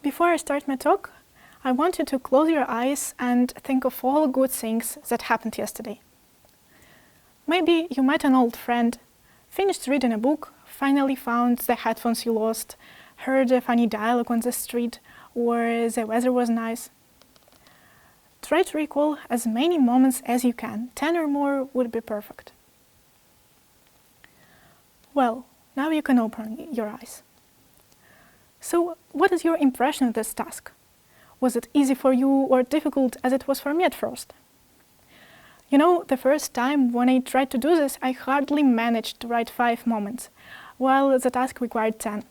Before I start my talk, I want you to close your eyes and think of all good things that happened yesterday. Maybe you met an old friend, finished reading a book, finally found the headphones you lost, heard a funny dialogue on the street, or the weather was nice. Try to recall as many moments as you can. 10 or more would be perfect. Well, now you can open your eyes. So, what is your impression of this task? Was it easy for you or difficult as it was for me at first? You know, the first time when I tried to do this, I hardly managed to write 5 moments, while the task required 10.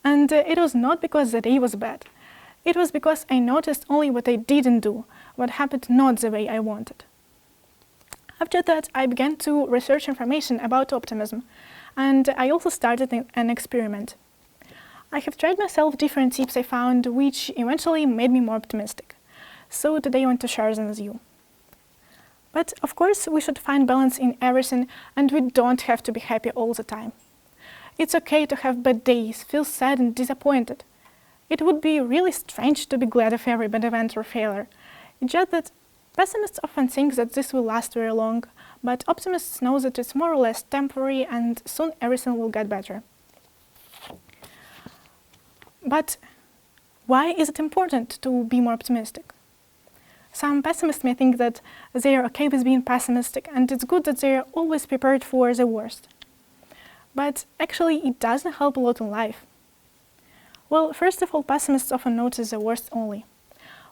And it was not because the day was bad. It was because I noticed only what I didn't do, what happened not the way I wanted. After that, I began to research information about optimism, and I also started an experiment. I have tried myself different tips I found, which eventually made me more optimistic. So today I want to share them with you. But of course, we should find balance in everything, and we don't have to be happy all the time. It's okay to have bad days, feel sad and disappointed. It would be really strange to be glad of every bad event or failure. It's just that pessimists often think that this will last very long, but optimists know that it's more or less temporary and soon everything will get better. But why is it important to be more optimistic? Some pessimists may think that they are okay with being pessimistic and it's good that they are always prepared for the worst. But actually it doesn't help a lot in life. Well, first of all, pessimists often notice the worst only.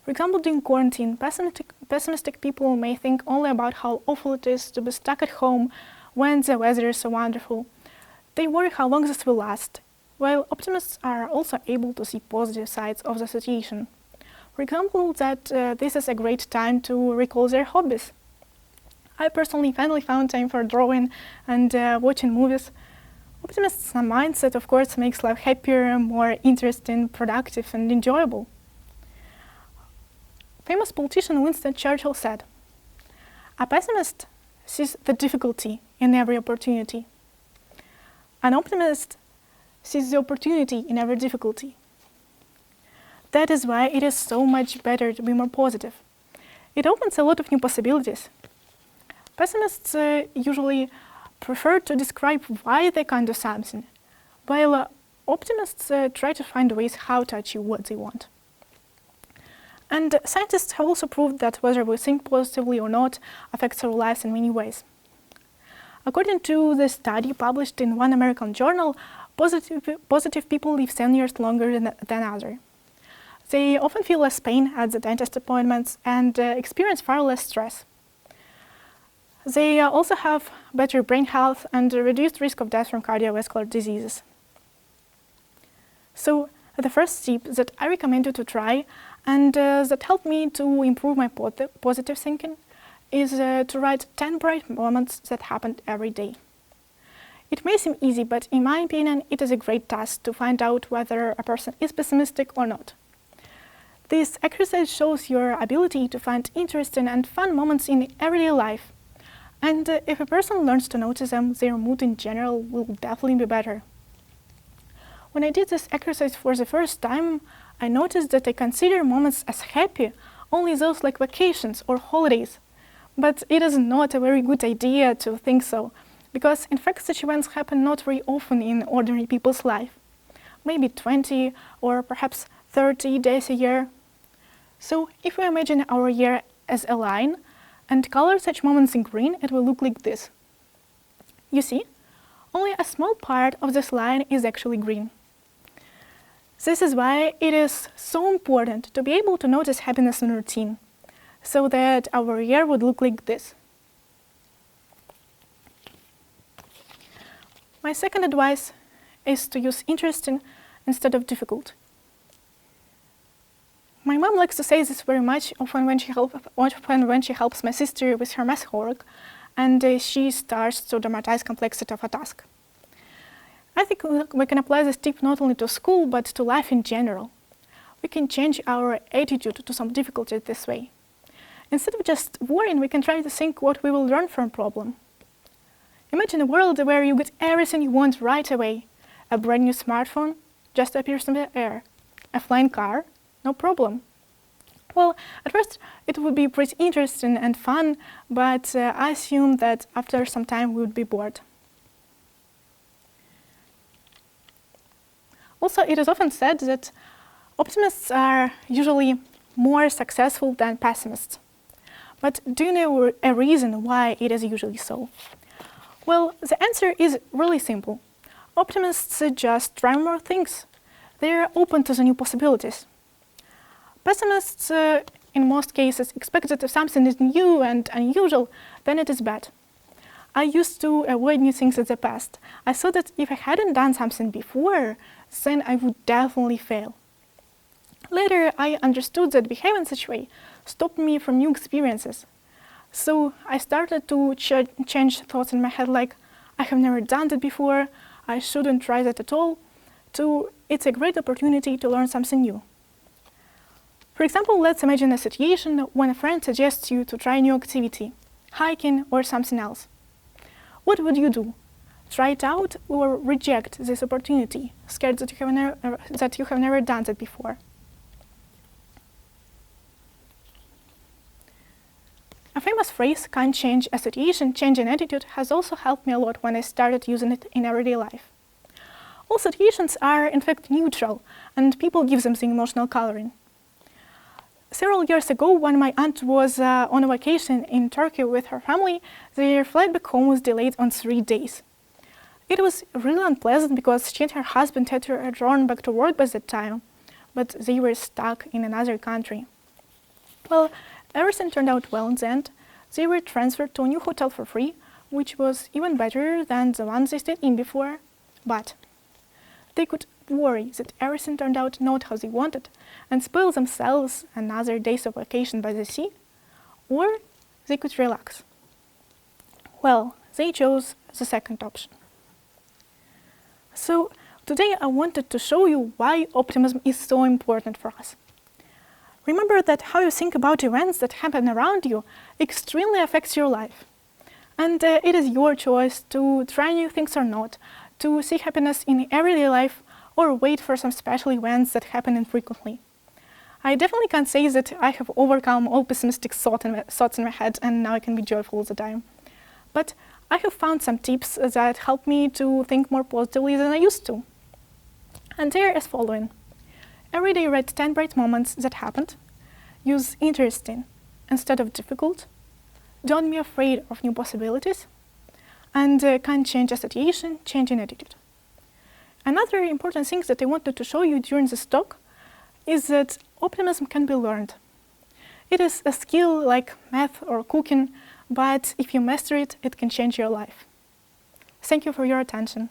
For example, during quarantine, pessimistic people may think only about how awful it is to be stuck at home when the weather is so wonderful. They worry how long this will last, while optimists are also able to see positive sides of the situation. For example, that this is a great time to recall their hobbies. I personally finally found time for drawing and watching movies. Optimists' mindset, of course, makes life happier, more interesting, productive, and enjoyable. Famous politician Winston Churchill said, "A pessimist sees the difficulty in every opportunity. An optimist sees the opportunity in every difficulty." That is why it is so much better to be more positive. It opens a lot of new possibilities. Pessimists usually prefer to describe why they can't do something, while optimists try to find ways how to achieve what they want. And scientists have also proved that whether we think positively or not affects our lives in many ways. According to the study published in one American journal, positive people live 10 years longer than others. They often feel less pain at the dentist appointments and experience far less stress. They also have better brain health and a reduced risk of death from cardiovascular diseases. So, the first tip that I recommend you to try and that helped me to improve my positive thinking is to write 10 bright moments that happened every day. It may seem easy, but in my opinion, it is a great task to find out whether a person is pessimistic or not. This exercise shows your ability to find interesting and fun moments in everyday life. And if a person learns to notice them, their mood in general will definitely be better. When I did this exercise for the first time, I noticed that I consider moments as happy only those like vacations or holidays. But it is not a very good idea to think so, because in fact such events happen not very often in ordinary people's life. Maybe 20 or perhaps 30 days a year. So if we imagine our year as a line and color such moments in green, it will look like this. You see, only a small part of this line is actually green. This is why it is so important to be able to notice happiness in routine, so that our year would look like this. My second advice is to use interesting instead of difficult. My mom likes to say this very much often when she helps my sister with her math homework, and she starts to dramatize complexity of a task. I think we can apply this tip not only to school, but to life in general. We can change our attitude to some difficulty this way. Instead of just worrying, we can try to think what we will learn from a problem. Imagine a world where you get everything you want right away. A brand new smartphone just appears in the air. A flying car? No problem. Well, at first it would be pretty interesting and fun, but I assumed that after some time we would be bored. Also, it is often said that optimists are usually more successful than pessimists. But do you know a reason why it is usually so? Well, the answer is really simple. Optimists just try more things. They're open to the new possibilities. Pessimists, in most cases, expect that if something is new and unusual, then it is bad. I used to avoid new things in the past. I thought that if I hadn't done something before, then I would definitely fail. Later, I understood that behaving such way stopped me from new experiences. So I started to change thoughts in my head like, I have never done that before, I shouldn't try that at all, to it's a great opportunity to learn something new. For example, let's imagine a situation when a friend suggests you to try a new activity, hiking or something else. What would you do? Try it out or reject this opportunity, scared that you have never done that before? A famous phrase, "can't change a situation, change an attitude," has also helped me a lot when I started using it in everyday life. All situations are in fact neutral, and people give them the emotional coloring. Several years ago, when my aunt was on a vacation in Turkey with her family, their flight back home was delayed on 3 days. It was really unpleasant because she and her husband had to return back to work by that time, but they were stuck in another country. Well, everything turned out well in the end. They were transferred to a new hotel for free, which was even better than the one they stayed in before. But they could worry that everything turned out not how they wanted and spoil themselves another days of vacation by the sea, or they could relax. Well, they chose the second option. So today I wanted to show you why optimism is so important for us. Remember that how you think about events that happen around you extremely affects your life. And it is your choice to try new things or not, to seek happiness in everyday life or wait for some special events that happen infrequently. I definitely can't say that I have overcome all pessimistic thoughts in my head and now I can be joyful all the time. But I have found some tips that help me to think more positively than I used to. And they are as following. Every day write 10 bright moments that happened. Use interesting instead of difficult. Don't be afraid of new possibilities. And can't change a situation, change an attitude. Another important thing that I wanted to show you during this talk is that optimism can be learned. It is a skill like math or cooking, but if you master it, it can change your life. Thank you for your attention.